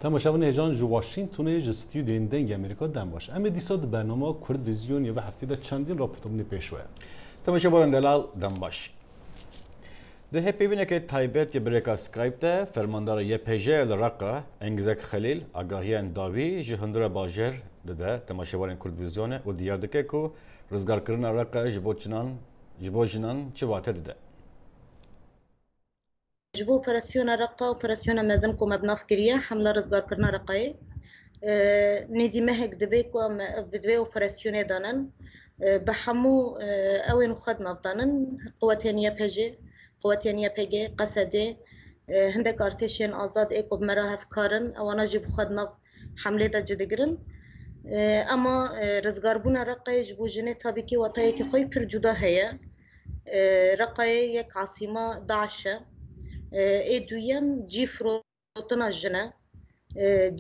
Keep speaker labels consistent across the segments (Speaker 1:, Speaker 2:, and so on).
Speaker 1: تماشاون هجان جو واشنگتن ج استودیو دنگ امریکا دم باش. اما دیساد برنامه کرد ویزیون یا به هفته دا چندین راپورتمونی پیشوه.
Speaker 2: تماشاوران دلال دم باش. ده هپیونه که تایبت یه بریکا سکایپ ده فرماندار یه پیجه لرقه انگزک خلیل آگاهیان داوی جهندر باجر ده تماشاوران کرد ویزیونه و دیار دکه کو رزگار کردن رقه جبوجنان چه واته ده.
Speaker 3: جبو اپراسیون رقه اپراسیون مزم کو مبنا فکریه حمله رزگار کردن رقه نزیمه هک دبی کو بدوی اپراسیون دانن به همو اوین خد نافدانن قواتینیا پیجه قواتینیا پیجه قصده هندک ارتشین آزاد اکو مراهف کارن اوانا جب خد ناف حمله دا جدگرن اما رزگار بونا رقه جبو جنه تابی که وطایی که خوی پر جدا هیا رقه یک عاصمه داعشه ای دویم جی فروتنا جنه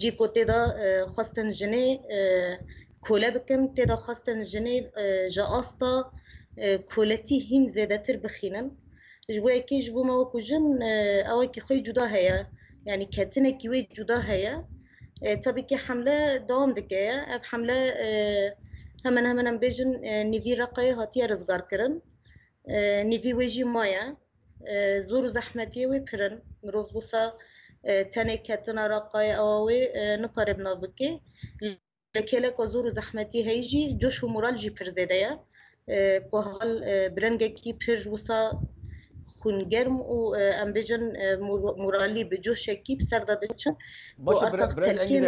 Speaker 3: جی کو تدا خواستن جنه کوله بکن تدا خواستن جنه جا آستا کولتی هم زیده تر بخینن جبوه که جبو ما وکو جن اوه که خوی جدا هیا یعنی کتنه کیوی جدا هیا طبعا که حمله دوام دکه اب حمله همن بیجن نیوی رقای هاتیه رزگار کرن نیوی ویجی مایا زور و زحمتی وی پرن مروف بوسا تنه کتنا رقای اوه نقارب نابکه لکه که زور و زحمتی هیجی جوش و مورال جی پر زیده یا که حال برنگه کی پر بوسا خونگرم و ام بیجن مورالی به جوش کی بسر داده چن
Speaker 2: باشه برز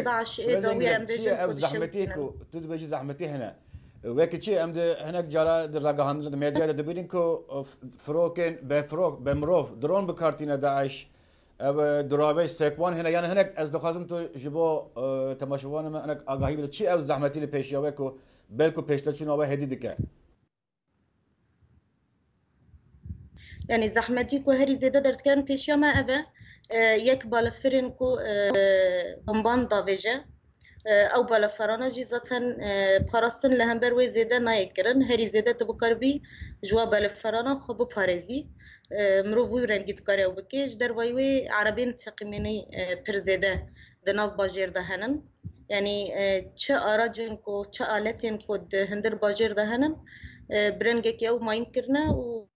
Speaker 2: داعش دوی ام بیجن او زحمتی کو تو بيجي زحمتی هنا وقت چی ام ده هناك جارا در رگاهان مدیا ده ببینین کو فروکن به فروک به مروف درون بکارتینا داعش او دراوش سکوان هنا یعنی هناك از دخوازم تو جبو تماشوان ما هناك آگاهی بده چی او زحمتی پیشیاوه کو بلکو پیشتا چون او هدیده که
Speaker 3: يعني زحمتي كو هري زيادة درت كان بيشيا ما أبا يك بالفرن كو بمبان دافجة أو بالفرانا جيزة باراستن لهمبر وي زيادة نايكرن هري زيادة تبكر بي جوا بالفرانا خبو باريزي مروفوي رنجي تكاري أو بكيش در وي عربين تقيميني پر زيادة دناف باجير دهنن يعني چه آراجن كو چه آلتين كو هندر باجير دهنن برنجك يو ماين كرنا و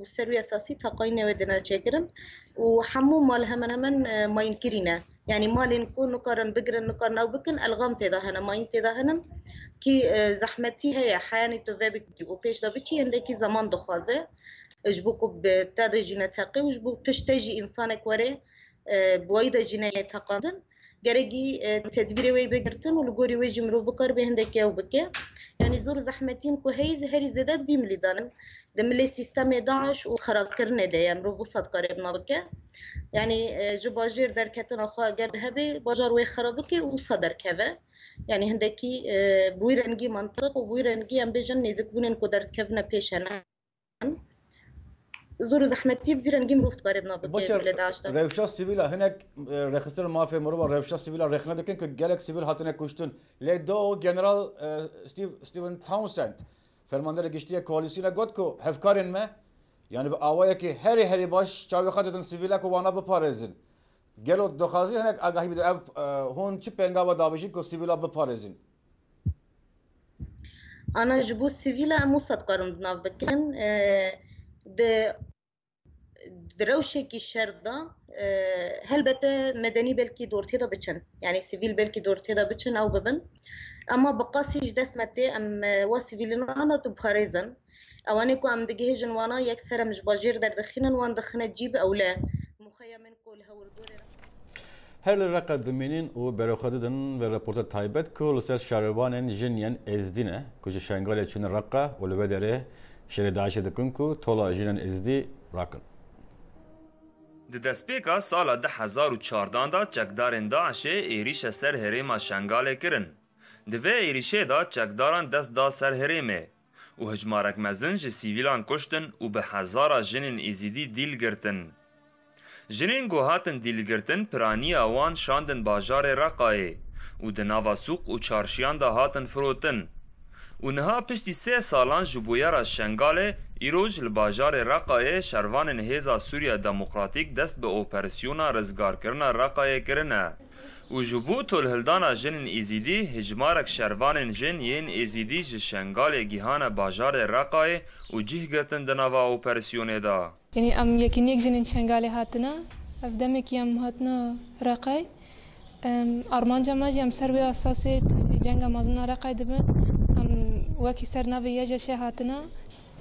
Speaker 3: سروي أساسي تقاين ودنا تشكرن وحمو مال همن ما ينكرنا يعني مال نكون نقارن بقرن نقارن أو بكن ألغام تداهنا ما ينتداهنا كي زحمتي هي حياني تفابك وبيش دابتي عندك زمان دخازة اجبوكو بتاد جينا تقي وجبو بيش تجي إنسانك وري بوايدا جينا يتقادن جرجي تدبير وي بقرتن ولقوري وي جمرو بكر بهندك أو بكي يعني زور زحمتين كوهيز هري زادات بيملي دانن دملي سيستم داعش وخراب كرنا ده يعني مرو وسط قريبنا بك يعني جباجير دركتنا خا جر هبي باجار وي خرابك وصدر كذا يعني هندكي بويرنجي منطق وبويرنجي ام بيجن نزكونن قدرت كفنا بيشنا زور زحمتي بيرنجي مرو قريبنا بك
Speaker 2: داعش روشا سيفيلا هناك رخصتر مافيا مرو روشا سيفيلا رخنا دكن كجالك سيفيل هاتنا كشتن لدو جنرال ستيفن تاونسند فرماندار گشتی کولیسیون گفت که هفکارن ما یعنی به آوایی که هری باش چاوی خاطرن سیویلا کو وانا بپارزن گلو دخازی هنگ آگاهی بده هون چی پنگا و دابشی کو سیویلا بپارزن
Speaker 3: انا جبو سیویلا موساد کارم بناف بکن ده دروشه کی شردا هلبته مدنی بلکی دورتی دا بچن یعنی سیویل بلکی دورتی دا بچن او ببن اما بقاسيش دسمتي ام واسيفيلنا انا تبخاريزن اوانيكو ام دجهجن وانا يكسر مش باجير در دخينا وان دخنا تجيب او لا مخيمن كل هول دور
Speaker 2: هل الرقة دمينين و بروخددن و رپورت تايبت كل سر شاربان جنين ازدينه كوج شانغال چون الرقة و لبدره شر داعش دكنكو طولا جنين ازدي راكن
Speaker 4: د دسپیکا سالا 2014 دا چکدارن داعش ایریش سر هریما شنگال کرن دوی ایریشه دا چکداران دست دا سر هریمه و هجمارک مزن جه سیویلان کشتن و به هزارا جنین ایزیدی دیل گرتن. جنین گوهاتن دیل گرتن پرانی اوان شاندن باجار رقایه و دناوا سوق و چارشیان دا هاتن فروتن و نها پشتی 3 سالان جبویارا شنگاله ایروج لباجار رقایه شروان هیزا سوریا دموکراتیک دست به اپراسیونا رزگار کرنا رقایه کرنه و جبو تول هلدانا جنن ایزیدی هجمارک شروان جن ین ایزیدی جشنگال گیهان باجار رقای و جیه گرتن دناوا اوپراسیونه دا.
Speaker 5: یعنی ام یکی نیک جنن شنگال هاتنا افدم کی ام هاتنا رقای آرمان جماجی ام سر به اساس جنگ مازن رقای دبن ام وکی سر نوی یجا شه هاتنا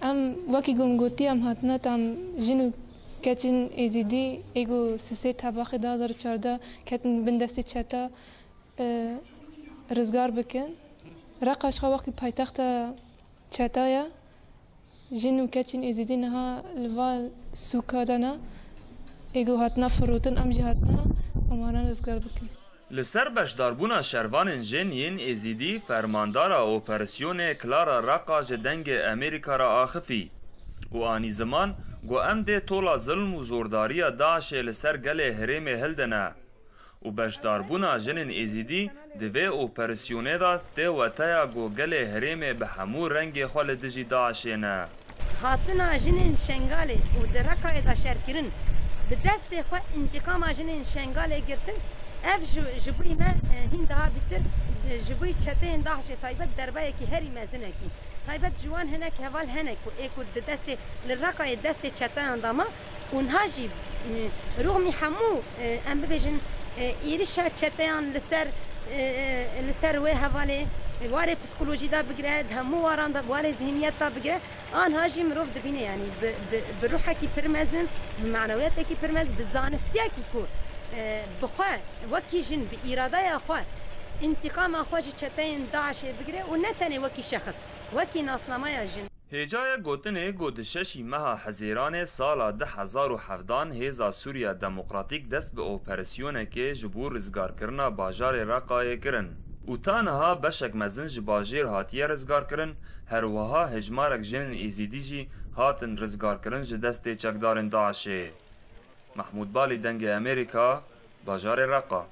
Speaker 5: ام وکی گمگوتی ام هاتنا تام جنو کتن ایزیدی ایگو سه طبقه 2014 کتن بندستی چتا رزگار بکن رقاش خو وقتی پایتخت چتایا جنو کتن ایزیدی نها لوال سوکادنا ایگو هاتنا فروتن ام جی هاتنا اماران رزگار بکن
Speaker 4: لسر بشداربونا شروان جن ین ایزیدی فرماندارا اوپراسیون کلارا رقا جدنگ امریکا را آخفی و آنی زمان گو ام ده طولا ظلم و زورداری داعش لسر گل هرم هلدنه و بشداربونا جنن ایزیدی دوی اوپراسیونه دا ده و تایا گو گل هرم به همو رنگ خال دجی داعشه نه
Speaker 6: هاتنا جنن شنگاله و درکای دا شرکرن به دست خواه انتقام جنن شنگاله گرتن اف جبوی ما هین daha bitir جبوی چته داعش تایبت دربای کی هری مزنه کی تایبت جوان هناك هوال هناك اكو دست للرقاي دست چته انداما اونها جی رغم حمو ام ببجن ایریشا چتهان لسر و هواله واره پسیکولوژی دا بگرد همو واران دا واره ذهنیت دا بگرد آنها جی مروف دبینه یعنی بروحه کی پرمزن بمعنویت کی پرمز بزانستیا کی کو بخواه وکی جن بإراده خواه انتقام خواه چتهان داعش بگره و نتنه وکی شخص وکی ناسنامه جن
Speaker 4: هجای گوتنه گودششی مها حزیران سال 2017 هیزا سوریا دموکراتیک دست به اوپراسیونه که جبور رزگار کرنا باجار رقای کرن و تانها بشک مزن جباجیر هاتیه رزگار کرن هر وها هجمارک جنن ایزیدی جی هاتن رزگار کرن جدست چکدارن داعشه محمود بالی دنگ امریکا باجار رقا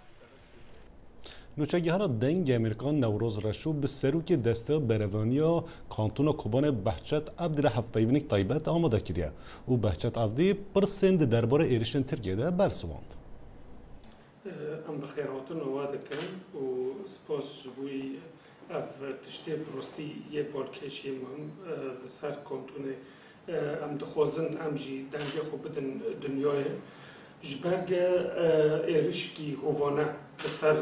Speaker 1: نوچگیهان دنگ امریکان نوروز رشو به سروک دسته بروانیا کانتون کوبان بحچت عبدی هفت پیونیک تایبت آماده کریه و بحچت عبدی پرسند درباره ایرشن ترکیه ده برسواند.
Speaker 7: ام بخیراتون نواده کن و سپاس جبوی اف تشتی برستی یه بارکشی مهم سر کانتون ام دخوازن ام جی دنگ خوب بدن دنیای جبرگ ایرشکی هوانه بسر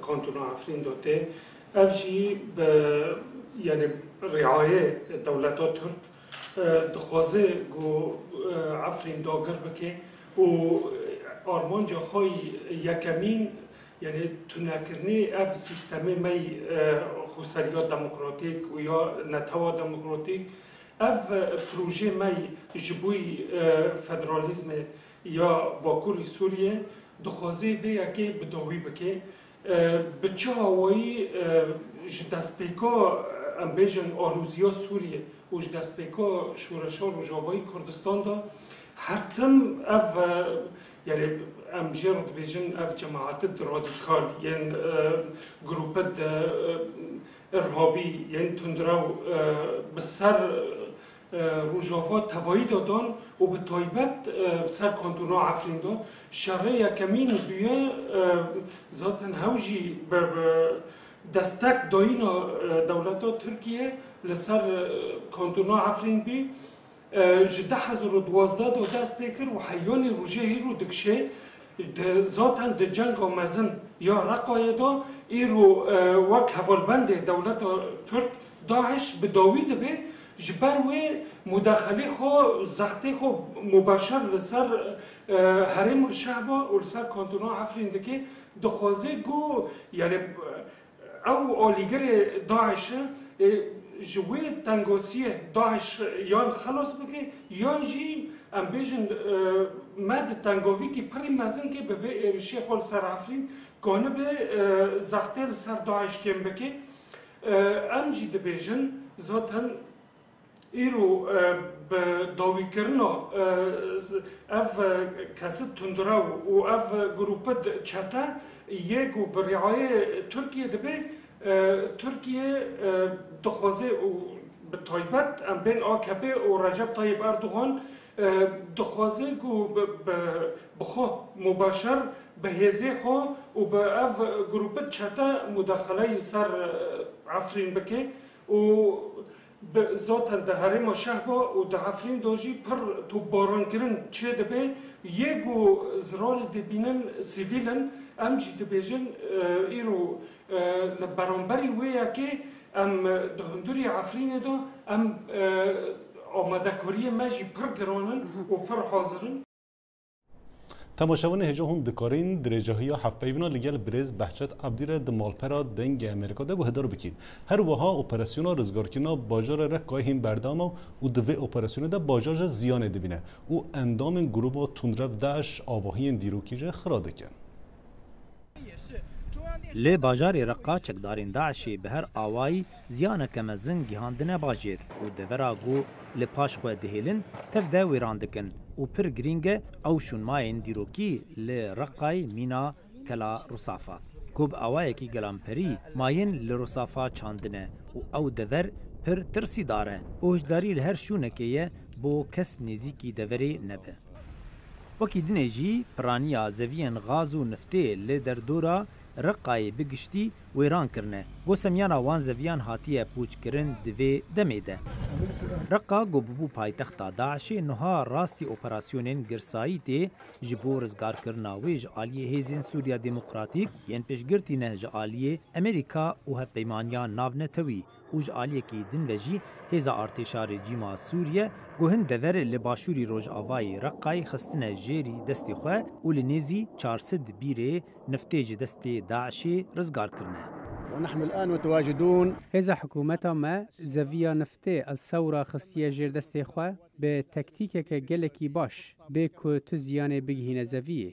Speaker 7: کانتون آفرین داده افجی به یعنی رعایه دولت ترک دخوازه گو آفرین داگر بکه و آرمان جا خواهی یکمین یعنی تنکرنی اف سیستمی می خسریات دموکراتیک و یا نتوا دموکراتیک اف پروژه می جبوی فدرالیزم یا باکوری سوریه دخوازه و یکی بداوی بکه بچه هوایی دست پیکا ام بیجن آلوزیا سوریه و دست پیکا شورشا روژاوایی کردستان دا هر تم اف یعنی ام جرد بیجن اف جماعت رادیکال یعنی گروپت ارهابی یعنی تندراو بسر روجاوا توایی دادن و به تایبت سر کانتونا عفرین دا شرعه یکمین بیه ذاتن هوجی به دستک داینا دولتا ترکیه لسر کانتونا عفرین بی جده 2012 دو دست بکر و حیان روژه هیرو دکشه ذاتن ده جنگ آمزن یا رقای دا ایرو وک حوالبند دولت ترک داعش به داوید به جبر و مداخله خو زخته خو مباشر لسر حرم شعبا و لسر کانتونا عفرین دکه دخوازه گو یعنی او آلیگر داعش جوی تنگاسیه داعش یان خلاص بکه یان جی ام بیجن مد تنگاوی که پری مزن که به ایرشی خال سر عفرین گانه به زخته لسر داعش کم بکه ام جی ده بیجن ذاتن ایرو به داوی کرنا اف کسد تندراو و اف گروپت چتا یکو برعایه ترکیه دبی ترکیه دخوازه و به تایبت ام بین AKP و رجب طیب اردوغان دخوازه گو بخو مباشر به هزه خو و به اف گروپت چتا مداخله سر عفرین بکه و ذاتاً ده هرم شهبا و ده عفرین دوجی پر تو باران کرن چه دبه یکو زرار دبینن سیویلن ام جی دبیجن ایرو لبرانبری ویا که ام دهندوری عفرین دو ام آماده کاری ماجی پر گرانن و پر حاضرن
Speaker 1: تماشاوان هجا هم دکارین درجه های هفت پیونا لگل برز بحشت عبدیر دمالپرا دنگ امریکا ده و هدار بکید هر وها اپراسیونا رزگارکینا باجار رکای هم بردام و دوی اپراسیون ده باجار زیانه دبینه و اندام گروبا تندرف داعش آواهی دیروکیجه خراده کن
Speaker 8: لی باجاری رقا چکدارین داعشی به هر آوائی زیانه کمزن گیهاندنه باجیر و دورا گو لی پاش خواه دهیلن تفده ویراندکن و پر گرینگه او شونماین دیروکی لی رقای مینا کلا رصافا کوب آوائی کی گلامپری ماین لی رصافا چاندنه و او دور پر ترسی داره اوهجداری لهر شونکیه بو کس نزیکی دوری نبه وکی دنجی پرانیا زوین غاز و نفته لی در دورا رقای بگشتی ویران کرنه بو سمیانا وان زویان هاتیه پوچ کرن دوی دمیده رقا گوبو پایتختا داعشی نها راستی اپراسیونین گرسایی تی جبو رزگار کرنا ویج آلیه هیزین سوریا دموکراتیک ین پیشگرتی نه جآلیه امریکا و هپیمانیا ناو نتوی اوج آلیه کی دن وجی هیزا ارتشار جیما سوریه گوهن دور لباشوری روج آوای رقای خستنه جیری دستی خواه و لنیزی 400 بیره نفتیج دستی داعشی رزگار کرنه
Speaker 9: ونحن الآن متواجدون
Speaker 10: هذا حكومتها ما زفيا نفتي الثورة خستية جير دستي خوا بتكتيكك جلكي باش بكو تزياني بجهنا زفيه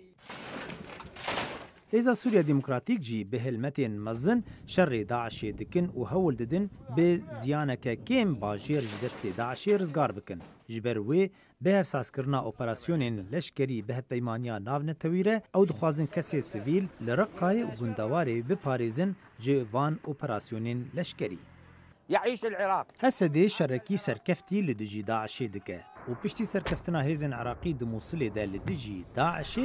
Speaker 8: هذا سوريا ديمقراطيك جي بهلمتين مزن شر داعش دكن وهول ددن بزيانك كيم باجير دستي داعش رزقار بكن جبروي به اساس کرنا اپراسیونین لشکری به پیمانیا ناو نتویره او دخوازن کسی سیویل لرقای و گندواری بپاریزن جوان اپراسیونین لشکری
Speaker 11: يعيش العراق
Speaker 8: هسه شركي سركفتي لدجي داعش دكه وبشتي سركفتنا هيزن عراقي دموصلي ده لدجي داعش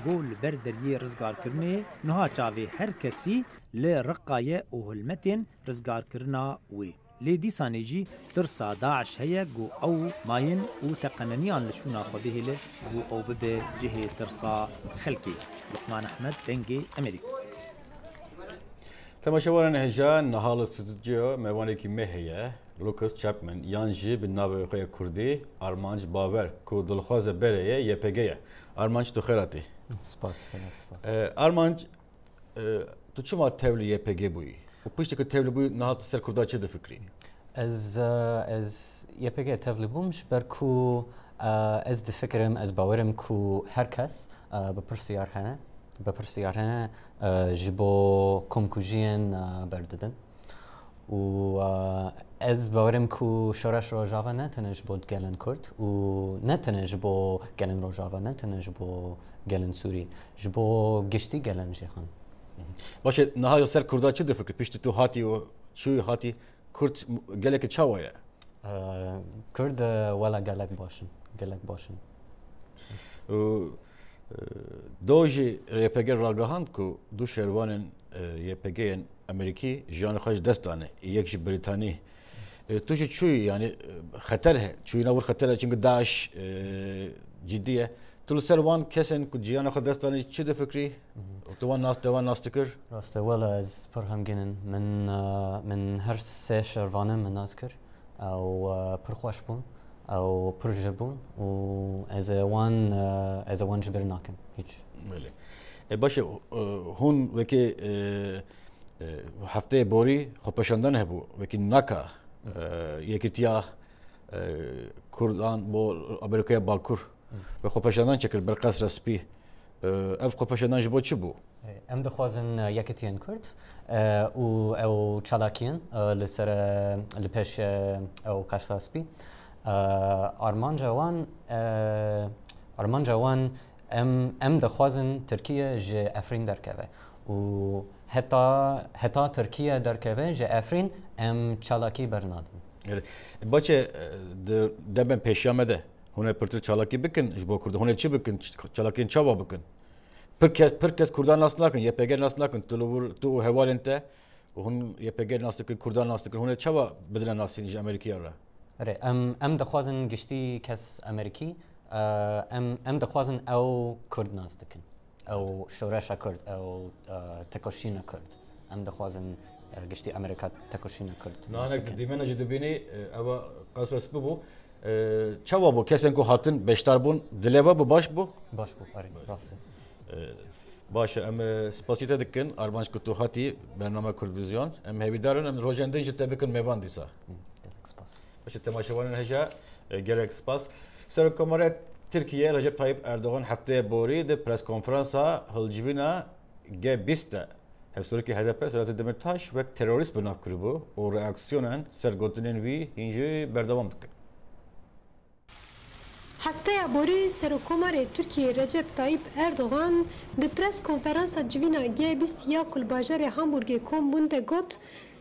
Speaker 8: قول بردريه رزقار كرني نها چاوي هر كسي لرقايه وهلمتين رزقار كرنا وي لدي سانيجي ترسا داعش هيا جو او ماين وتقننيان لشونا خبيه له جو او بده جهه ترسا خلكي لقمان احمد دنجي امريكا
Speaker 2: تماشاوان هجا نهال استوديو موانيكي مهيه لوكاس تشابمان يانجي بالنابه خويا كردي ارمانج باور كو دلخوازه بريه يبيجيه ارمانج تو خيراتي
Speaker 12: سپاس
Speaker 2: ارمانج تو چما تولي يبيجي بوي وبيشتك تولي بوي نهال سر كردا چه فكري
Speaker 12: از يبيجي تولي بومش بركو از دفكرم از باورم كو هركس بپرسيار هنه بپرسیارانه جبو کمکوژین برددن و از باورم کو شورش روجاوا نه تنش بود گلن کرد و نه تنش بو گلن روجاوا نه تنش بو گلن سوری جبو گشتی گلن جهان
Speaker 2: باشه نهایت سر کردا چه دفکر پیشت تو هاتی و شوی هاتی کرد گلک چاویه
Speaker 12: کرد ولا گلک باشن
Speaker 2: دوجي يبقى راغهاند كو دو شيروان يبقى امريكي جان خاش دستانه يكش بريطاني توجي شوي يعني خطرها شوي نور خطرها چونك داعش جديه تل سروان كسن كو جيان خاش دستانه چه ده فكري توان ناس تكر
Speaker 12: راست ولا از برهم جنن من هر سه شيروان من ناذكر او پرخوش بون او پروژبون و از وان جبر ناکن هیچ
Speaker 2: بله باشه هون وکی هفته بوری خوبشاندن هبو وکی ناکا یکی تیا کردان بو امریکای باکور و خوبشاندن چکر برقصر سپی اب خوبشاندن جبو چی بو
Speaker 12: ام دخوازن یکتین کرد او چالاکین لسر لپش او قصر سپی آرمان جوان ام دخوازن ترکیه جه افرین درکوه و حتی ترکیه درکوه جه افرین ام چالاکی برنادن
Speaker 2: باشه دبن پیشیامده هونه پرتر چالاکی بکن جبو کرد هونه چی بکن چالاکین چابا بکن پر کس کردان ناس نکن یه پیگر ناس نکن تو هوالن ته و هون یه پیگر ناس کن کردان ناس کن هونه چابا بدن ناسی نیج امریکایی را
Speaker 12: ره ام دخوازن گشتی کس امریکی ام دخوازن او کرد ناس دکن او شورش کرد او تکاشین کرد ام دخوازن گشتی امریکا تکاشین کرد
Speaker 2: نه نه دیمه نجد بینی اما قصر اسببو چوا بو کسین کو هاتن بیشتر بون دلوا بو باش بو
Speaker 12: آره راسته
Speaker 2: باشه ام سپاسیته دکن ارمانش کو تو هاتی برنامه کردویزیون ام هیدارن ام روجندن جته بکن میوان دیسا
Speaker 12: سپاس
Speaker 2: باشه تماشاوان هجا گلک سپاس سر کمره ترکیه رجب طیب اردوغان هفته بوری د پرس کنفرانسا هلجوینا G20 هفسوری که هدف سرات دمرتاش و تروریست بناب کربو و reaksiyonun sergotinin vi hinci berdavam dikkat.
Speaker 13: Haftaya boru Serokkomarê Tirkiye Recep Tayyip Erdogan di pres konferansa civîna G20 ya Kulbajarê Hamburgê kom bûn de got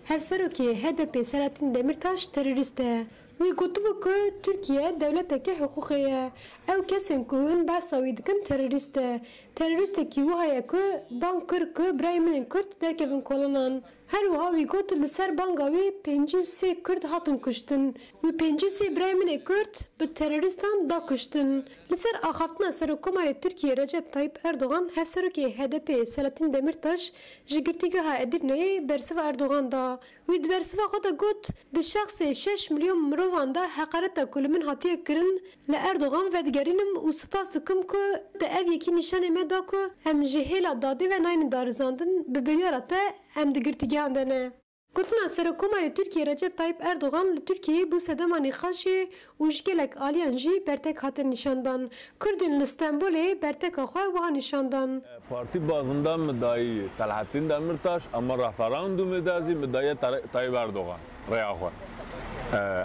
Speaker 13: hevserokê HDP Selahattin Demirtaş terörist e. Wî gotibû ku Tirkiye dewleteke hiqûqê ye. Ew kesên ku hûn behsa wî dikin terörist e. Teröristekî wiha ye ku bang kir ku birayê min ên Kurd derkevin kolanan. Her wiha wî got li ser banga wî 53 Kurd hatin kuştin. Wî 53 birayê min ê Kurd bi teröristan da kuştin. Li ser axaftina Serokkomarê Tirkiye Recep Tayyip Erdogan hevserokê HDP Selahattin Demirtaş ji girtîgeha Edirneyê bersiva Erdogan da. Wî di bersiva xwe de got di şexsê 6 milyon mirovan da heqareta ku li min hatiye kirin li Erdogan vedigerînim û spas dikim ku di ev yekî nîşanê me da ku em ji hêla dadê ve nayên darizandin bi biryara te em di girtîgehan de ne. Gotina Serokkomarê Tirkiye Recep Tayyip Erdogan li Tirkiyeyê bû sedema nîxaşê û ji gelek aliyan jî bertek hatin nîşandan. Kurdên li Stenbolê berteka xwe wiha nîşandan.
Speaker 14: Parti bazında müdahiyê Selahattin Demirtaş ama referandumê de zî müdahiye Tayyip Erdogan rêya xwe.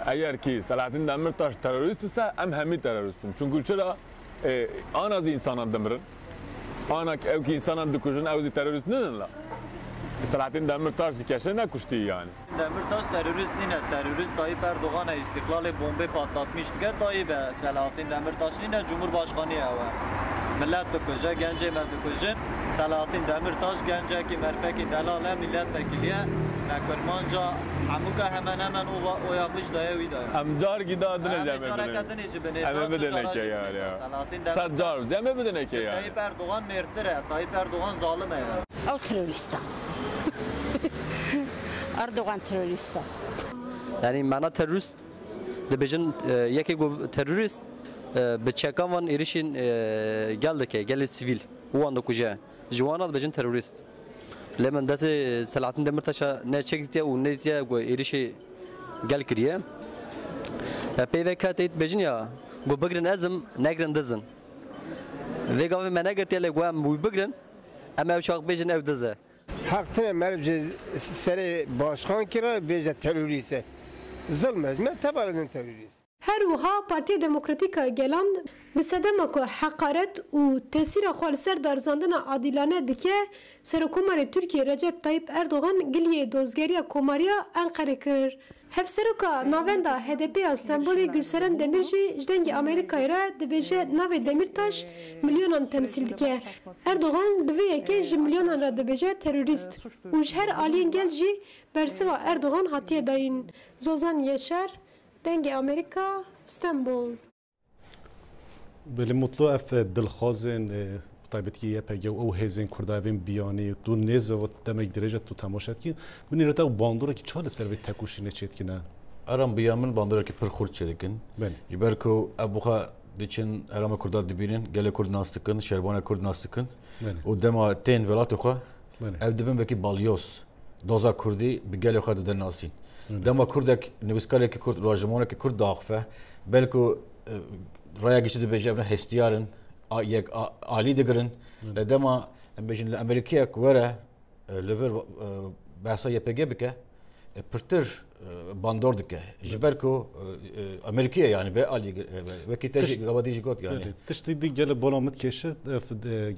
Speaker 14: Eğer ki Selahattin Demirtaş terörist ise em hemî teröristin. Çünkü çira ana zî insanan dimirin. Ana ev ki insanan dikujin ew zî terörist ninin la. Selahattin Demirtaş zikeşe ne kuştu yani?
Speaker 15: Demirtaş terörist nine, terörist Tayyip Erdoğan'a istiklali bombe patlatmıştı. Tayyip Selahattin Demirtaş nine Cumhurbaşkanı eve. Millet tıkıcı, gence medikıcı. Selahattin Demirtaş gence ki merfeki delale milletvekiliye. Kurmanca amuka hemen o yapış dayavi daya.
Speaker 14: Amcar gidadını cemedine. Eme bedene ki yani ya. Sadcar, zeme bedene ki yani.
Speaker 15: Tayyip Erdoğan mertire, Tayyip Erdoğan zalim ya.
Speaker 16: O terörist. Erdoğan terörist.
Speaker 17: Yani mana terörist dibêjin yekê ku terörist bi çekan van êrişên geldike gelê sivîl wan dikuje ji wan dibêjin terörist. Lê min destê Selahattin Demirtaşa ne çektiye û ne dîtiye ku êrişê gel kiriye. Peyvê katê dibêjin ya ku bigirin ezim negirin dizin. Vê gavê me negirtiye lê ku em wî bigirin em ew çax bêjin ew dize.
Speaker 18: Haktine merce seri başkan kira veje teröriste. Zulmez me tabarın terörist.
Speaker 13: Her wiha Partiya Demokratîka Gelan bi sedema ku heqaret û tesîra xwe li ser darizandina adîlane dike Serokkomarê Tirkiye Recep Tayyip Erdogan giliyê dozgeriya komariya Enqerê kir. Hevseroka navenda HDP Stenbolê Gülseren Demirci ji dengê Amerîkayê re dibêje navê Demirtaş milyonan temsîl dike. Erdogan bi vê yekê ji milyonan re dibêje terörist û ji her aliyên gel jî bersiva Erdogan hatiye dayîn. Zozan Yeşer, dengê Amerîka, Stenbol.
Speaker 1: Belê mutlu ev dilxwazên taybetî YPG û ew hêzên Kurdavên biyanî tu nêz ve demek derece tu temaşet kî binê te bandorekî çar li ser vê tekuşînê çêtkine.
Speaker 2: Aram biya min bandorekî pir xurt çêdikin. Ji ber ku ev buxa diçin Erama Kurda dibînin gelê Kurd nas dikin, şerbana Kurd nas dikin û dema tên welatê xwe ev dibin vekî balyos doza Kurdî bi gelê xwe dide nasîn. Dema Kurdek nivîskareke Kurd rajimoneke Kurd daxife belku raya geçî dibêje ev ne hestiyarin yek alî digirin li dema em bêjin li Amerîkayek were li vir behsa YPG bike pirtir bandor dike ji ber ku Amerîkaya yani be alî wekî te jî gavadî jî got yani.
Speaker 1: Tiştî dî gelê bola min keşe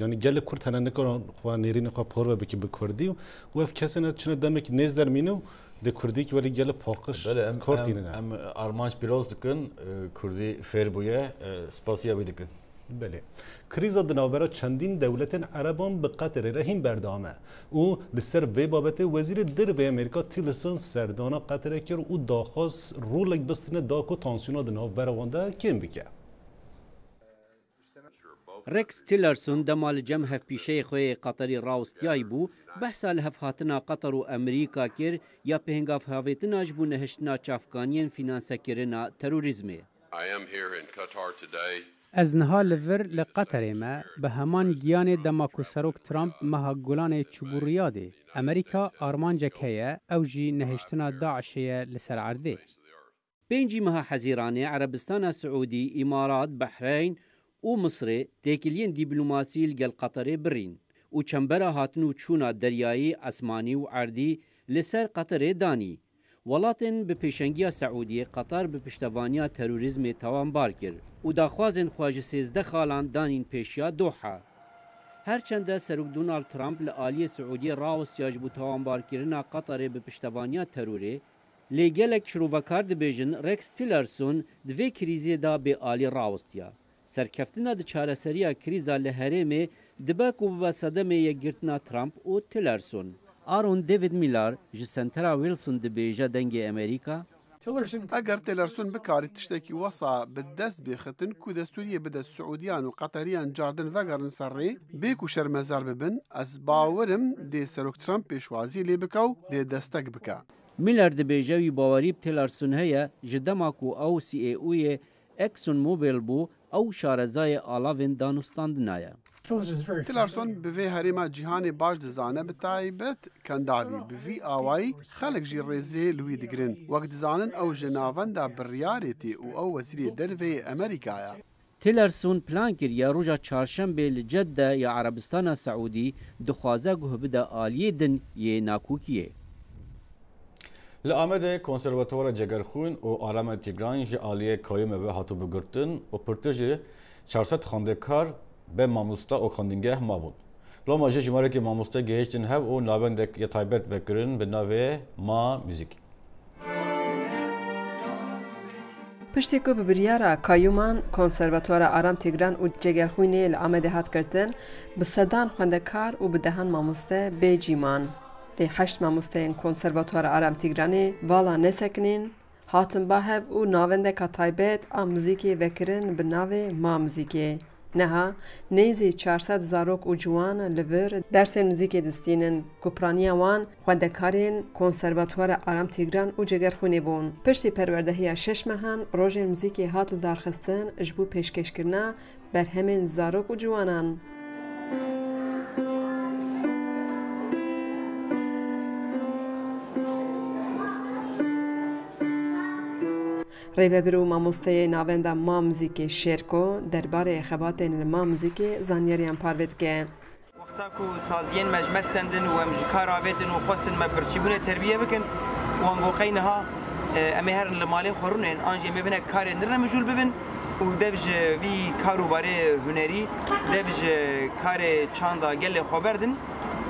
Speaker 1: yani gelê Kurd hene nikarin xwe nêrînê xwe por ve bikî bi Kurdî û ev kesên çine demek nêz dermîne û د کوردی که ولی گل پاکش کارتینه
Speaker 2: ام آرمانش پیروز دکن کوردی فیر بویه سپاسیا بیدکن
Speaker 1: بله کریز دناورا چندین دولت عربان به قطر رهین بردامه او لسر وی بابت وزیر در به امریکا تیلسون سردانا قطر کر او داخواست رولک بستنه داکو تانسیونا دناورا وانده کم بکه
Speaker 19: رکس تیلرسون دمال جم هف پیشه خوی قطری راوستیای بو بحثا لهف هاتنا قطر و امریکا کر یا پهنگاف هاویتنا جبو نهشتنا چافکانین فینانسه کرنا تروریزمه.
Speaker 10: از نها لور لقطر ما به همان گیان دماکو سروک ترامپ مها گلان چوبوریاده امریکا آرمانجا کهیه او جی نهشتنا داعشیه لسر عرده.
Speaker 19: بینجی مها حزیرانه عربستان سعودی امارات بحرین و مصر تکیلین دیپلوماسی لگل قطر برین و چنبرا هاتن و چونا دریایی اسمانی و عردی لسر قطر دانی ولاتن به پیشنگی سعودی قطر به پشتوانیا تروریزم توان بار کرد و داخوازن خواج 13 خالان دانین پیشیا دوحه هرچند سروک دونالد ترامپ لآلی سعودی راوس یاجبو توان بار کرنا قطر به پشتوانیا تروری لگلک شروفکار دبیجن رکس تیلرسون دوی کریزی دا به آلی راوستیا سرکفتنا د چارەسەریya کریزا li herêmê dibe ku bibe sedemê yekgirtina Trump û Tillerson. Aron David Millar ji Sentera Wilson dibêje dengê Amerîka.
Speaker 9: اگر تیلرسون بکاری تشتکی وصا به دست بیختن کو دستوریه بده سعودیان و قطریان جاردن وگرن سر ری بیکو شرمزار ببن از باورم دی سروک ترامپ پیشوازی لی بکاو دی دستک بکا.
Speaker 19: میلر دبیجه وی باوری تیلرسون هیا جدماکو او سی ای اوی اکسون موبیل بو او شارزای آلاوین دانستاندنایا.
Speaker 9: تیلرسون به وی هریما جهان باش دزانه به تایبت کنداوی به وی آوائی خلق جی ریزی لوی دگرن وقت دزانن او جناوان دا بریاریتی او وزیری دروی امریکایا.
Speaker 19: تیلرسون پلان کریا روژا چهارشنبه لجده یا عربستان سعودی دخوازه گهبده آلیه دن یه ناکوکیه.
Speaker 2: لآمده کنسرواتوار جگرخون و آرام تیگران جه آلیه کایم به هاتو بگرتن و پرتجه 400 خاندکار به ماموستا و خاندنگه ما بود. لما جه جماره که ماموستا گهشتن هب و نابندک یه تایبت بکرن به نوه ما موزیک.
Speaker 20: پشتی که ببریارا کایومان کنسرواتوار آرام تیگران و جگرخونی لآمده هات کردن به صدان خاندکار و به دهان ماموستا به جیمان. لی 8 ماموستین کنسرواتوار آرام تیگرانی والا نسکنین هاتن باهب و ناونده که تایبت آم موزیکی وکرن به ناوه ما موزیکی. نها نیزی 400 زاروک و جوان لور درس موزیکی دستینن کپرانیا وان خواندکارین کنسرواتوار آرام تیگران و جگرخونی بون. پشتی پروردهی 6 مهان روژن موزیکی هاتل دارخستن اجبو پیشکش کرنا بر همین زاروک و جوانان. ریوبرو ماموسته ناوند ما موزیک شرکو درباره خباتن ما موزیک زانیاریان پاروید که
Speaker 21: وقتا کو سازین مجمستندن و مجکار آویتن و خواستن مبرچیبون تربیه بکن و انگوخینها امهر لمالی خورونن آنجی میبینه کار نرن مجول ببین و دبج وی کاروباره هنری دبج کار چاندا گل خبردن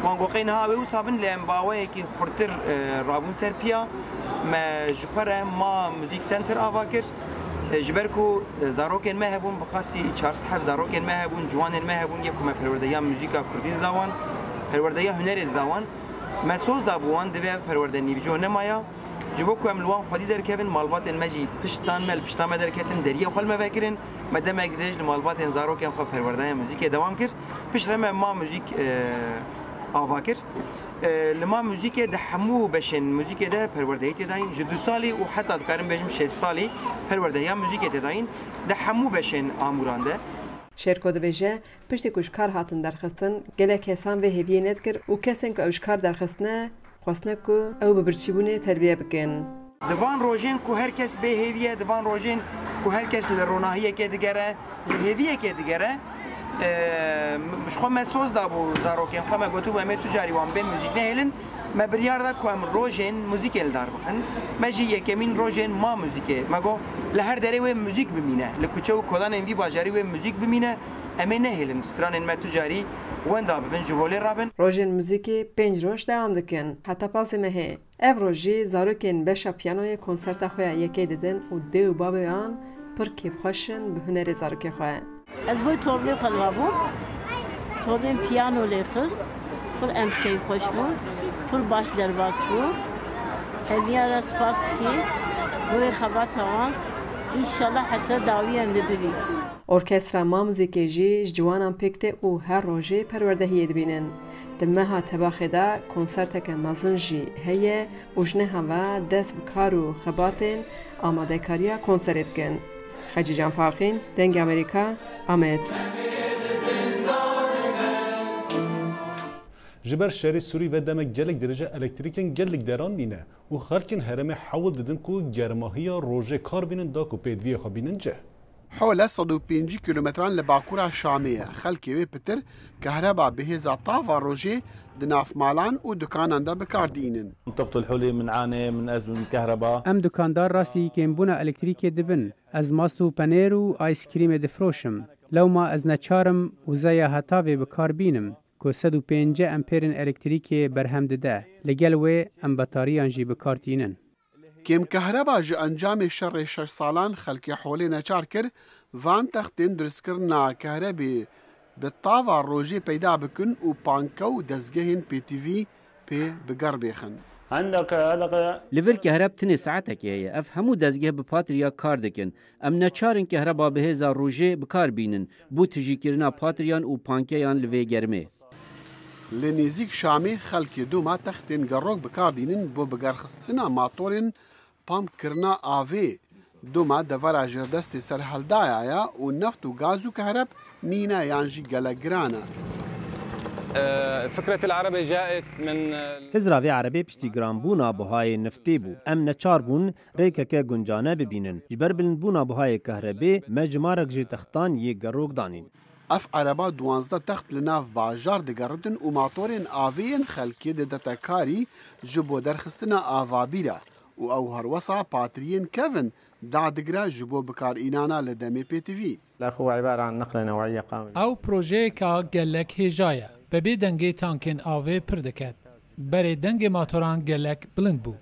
Speaker 21: و انگوخینها به وصابن لام باوی کی خورتر رابون سرپیا ما جخره ما موزیک سنتر آواکر جبرکو زاروکن ما هبون بقاسی 400 زاروکن ما هبون جوانن ما هبون یکم پرورده‌یا موزیکا کردی داوان پرورده‌یا هنری داوان ما سوز دابوان دوی پروردنی بجو نمایا جبو کو املوان خودی درکبن مالبات مجی پشتان مل پشتام درکتن دریه خل ما بکرین مدام اگریج مالبات زاروکن خو پرورده‌یا موزیک دوام کرد پشرم ما موزیک آواکر لما موزیک ده همو بشن موزیک ده پروردهی تداین جدو سالی و حتی دکارم بجم 6 سالی پروردهی موزیک تداین ده همو بشن آموران ده
Speaker 20: شرکو دبیجه پشتی کشکار هاتن درخستن گله کسان و هویه ند کر و کسان که اشکار درخستنه خواستنه که او ببرچیبونه تربیه بکن.
Speaker 21: دوان روژین که هر کس به هویه دوان روژین که هر کس لروناهیه که دیگره لهویه که دیگره مش خو مسوز دابو زاروکن خو ما گوتو ما تجاری وان بین موزیک نهلن ما بریار دا کوم روژن موزیک ال دار بخن ما جی یکمین روژن ما موزیک ما گو لهر دره و موزیک بمینه لکوچو کلان ام وی باجاری و موزیک بمینه اما نهلن ستران ما تجاری وان دا بن جوول رابن
Speaker 20: روژن موزیک 5 روز دوام دکن حتی پاس مه ev rojî zarokên beşa piyanoya konserta xwe yekê didin û dê û babê wan pir kêfxweşin bi hunerê zarokê xwe.
Speaker 16: Ez boy torbê xwe rabûm, torbên piyano lê xist, pir em kêfxweş bû, pir baş derbas bû. Hevîya re spas dikê, boyê xebata wan, înşallah heta dawiyan bibî.
Speaker 20: Orkestra Mamûzîkê jî ji ciwanan pêk tê û her rojê perwerdehiyê dibînin. Di meha tebaxê de konserteke mezin jî heye û ji neha ve dest bi kar û xebatên amadekariya konserê dikin. Xecî Can Farxîn, Dengê Amerîka, Amed.
Speaker 1: Ji ber şerê Sûrî ve demek gelek derece elektrîkên gelek deran bîne û xelkên herêmê hewl didin ku germahiya rojê kar bînin da ku pêdiviyê xwe bînin cih.
Speaker 9: حول 150 کیلومتران لباکورا شامیه خلکی وی پتر كهرباء بهزا طافا روجي دناف مالان و دكانان دا بكاردينن.
Speaker 3: منطقة الحلي منعاني من أزمة الكهرباء.
Speaker 10: ام دكاندار راسي كيمبونا الكتريكي دبن از ماسو بانيرو آيس كريم دفروشم لو ما از نچارم وزايا هتاوي بكاربينم كو 150 امپيرن الكتريكي برهم دده لگل وي ام بطاريان جي بكارتينن.
Speaker 9: كيم كهرباء جي انجام شر 6 سالان خلقي حولي نچار كر وان تختين درسكرنا كهربي بالطاوة روجي پیدا بكن و بانكو دزگهن بي تي في بي بقربيخن.
Speaker 3: عندك علاقة
Speaker 19: ليفر كهرب تني ساعتك هي اف همو دزگه بپاتریا کار دکن ام نچارن كهربا بهزا روجي بکار بینن بو تجی کرنا پاتریان و پانکیان لوی گرمه.
Speaker 9: لنيزيك شامي خلقي دوما تختين قروق بكاردينن بو بقرخستنا ماطورن پام کرنا آوی دوما دورا جردست سرحلدايا و نفط و غاز و كهرب نينا يانجي قلقرانا.
Speaker 3: فكرة العربي جاءت من
Speaker 8: هزراوی عربی پشتی گرانبونا بهای نفتی بو ام نچار بون ریکه که گنجانه ببینن جبر بلندبونا بهای کهربی مجمارک جی تختان یه گروگ دانین.
Speaker 9: اف عربا 12 تخت لناف باجار دگردن و ماطورن آوین خلکی دتکاری جبو درخستنا آوابیرا و او هروسا باتريين كيفن دادقرا جبو بكار إينانا لدمي بي تي في.
Speaker 22: الأخ هو عبارة عن نقلة نوعية قامة.
Speaker 23: أو بروجيكا قالك هجاية ببي دنجي تانكن آوي پردكت بري دنجي ماتوران قالك بلند بو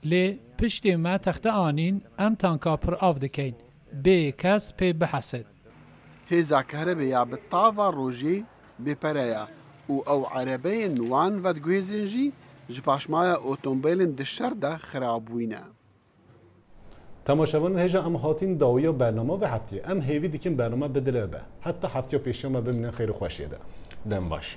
Speaker 23: لي پشتي ما تخت آنين ام تانكا پر آف دكين بي كاس بي بحسد.
Speaker 9: هزا كهربيا بالطافة روجي ببرايا و او عربين وان ودقويزنجي جباشمایا اوتومبیلن دشر ده خرابوینه.
Speaker 1: تماشاوان هجا ام هاتین داویا برنامه به هفته ام هیوی دیکن برنامه بدله به حتی هفته پیشم ببینن خیر خوشیه ده. دم باش.